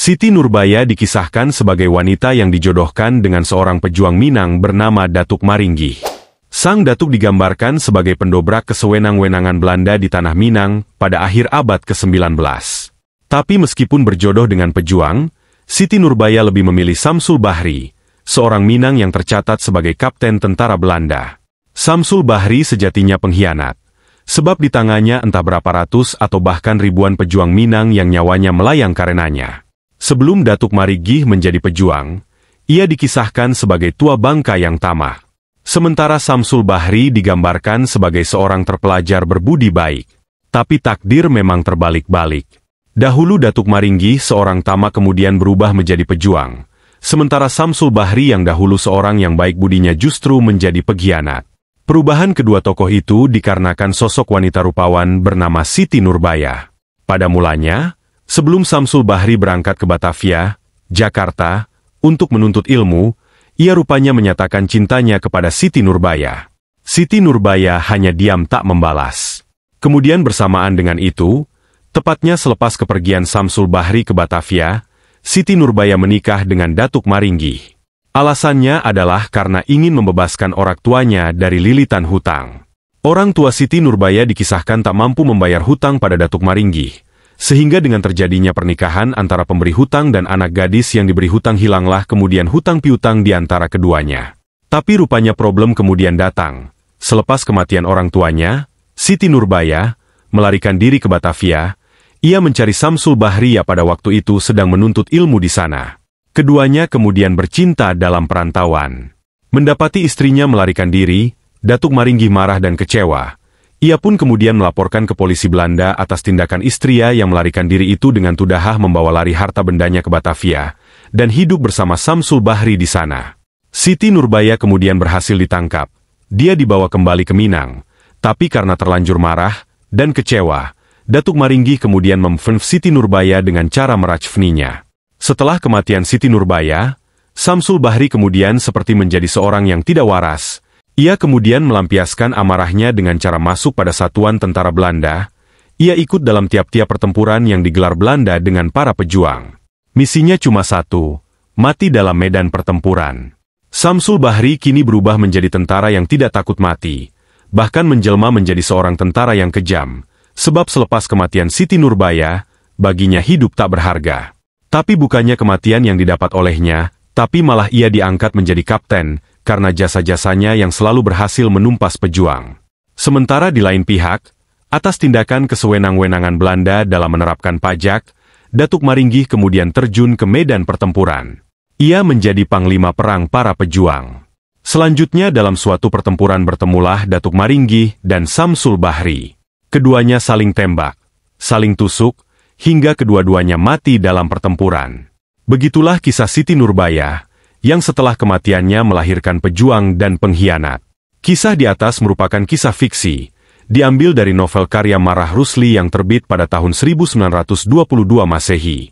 Siti Nurbaya dikisahkan sebagai wanita yang dijodohkan dengan seorang pejuang Minang bernama Datuk Maringgih. Sang Datuk digambarkan sebagai pendobrak kesewenang-wenangan Belanda di tanah Minang pada akhir abad ke-19. Tapi meskipun berjodoh dengan pejuang, Siti Nurbaya lebih memilih Samsul Bahri, seorang Minang yang tercatat sebagai kapten tentara Belanda. Samsul Bahri sejatinya pengkhianat, sebab di tangannya entah berapa ratus atau bahkan ribuan pejuang Minang yang nyawanya melayang karenanya. Sebelum Datuk Maringgih menjadi pejuang, ia dikisahkan sebagai tua bangka yang tamah. Sementara Samsul Bahri digambarkan sebagai seorang terpelajar berbudi baik. Tapi takdir memang terbalik-balik. Dahulu Datuk Maringgih seorang tamah kemudian berubah menjadi pejuang. Sementara Samsul Bahri yang dahulu seorang yang baik budinya justru menjadi pengkhianat. Perubahan kedua tokoh itu dikarenakan sosok wanita rupawan bernama Siti Nurbaya. Pada mulanya, sebelum Samsul Bahri berangkat ke Batavia, Jakarta, untuk menuntut ilmu, ia rupanya menyatakan cintanya kepada Siti Nurbaya. Siti Nurbaya hanya diam tak membalas. Kemudian bersamaan dengan itu, tepatnya selepas kepergian Samsul Bahri ke Batavia, Siti Nurbaya menikah dengan Datuk Maringgih. Alasannya adalah karena ingin membebaskan orang tuanya dari lilitan hutang. Orang tua Siti Nurbaya dikisahkan tak mampu membayar hutang pada Datuk Maringgih, sehingga dengan terjadinya pernikahan antara pemberi hutang dan anak gadis yang diberi hutang hilanglah kemudian hutang piutang di antara keduanya. Tapi rupanya problem kemudian datang. Selepas kematian orang tuanya, Siti Nurbaya melarikan diri ke Batavia. Ia mencari Samsul Bahri yang pada waktu itu sedang menuntut ilmu di sana. Keduanya kemudian bercinta dalam perantauan. Mendapati istrinya melarikan diri, Datuk Maringgih marah dan kecewa. Ia pun kemudian melaporkan ke polisi Belanda atas tindakan istrinya yang melarikan diri itu dengan tuduhan membawa lari harta bendanya ke Batavia, dan hidup bersama Samsul Bahri di sana. Siti Nurbaya kemudian berhasil ditangkap. Dia dibawa kembali ke Minang, tapi karena terlanjur marah dan kecewa, Datuk Maringgih kemudian memfenf Siti Nurbaya dengan cara meracuninya. Setelah kematian Siti Nurbaya, Samsul Bahri kemudian seperti menjadi seorang yang tidak waras. Ia kemudian melampiaskan amarahnya dengan cara masuk pada satuan tentara Belanda. Ia ikut dalam tiap-tiap pertempuran yang digelar Belanda dengan para pejuang. Misinya cuma satu, mati dalam medan pertempuran. Samsul Bahri kini berubah menjadi tentara yang tidak takut mati, bahkan menjelma menjadi seorang tentara yang kejam, sebab selepas kematian Siti Nurbaya, baginya hidup tak berharga. Tapi bukannya kematian yang didapat olehnya, tapi malah ia diangkat menjadi kapten, karena jasa-jasanya yang selalu berhasil menumpas pejuang. Sementara di lain pihak, atas tindakan kesewenang-wenangan Belanda dalam menerapkan pajak, Datuk Maringgih kemudian terjun ke medan pertempuran. Ia menjadi panglima perang para pejuang. Selanjutnya dalam suatu pertempuran bertemulah Datuk Maringgih dan Samsul Bahri. Keduanya saling tembak, saling tusuk, hingga kedua-duanya mati dalam pertempuran. Begitulah kisah Siti Nurbaya, yang setelah kematiannya melahirkan pejuang dan pengkhianat. Kisah di atas merupakan kisah fiksi, diambil dari novel karya Marah Rusli yang terbit pada tahun 1922 Masehi.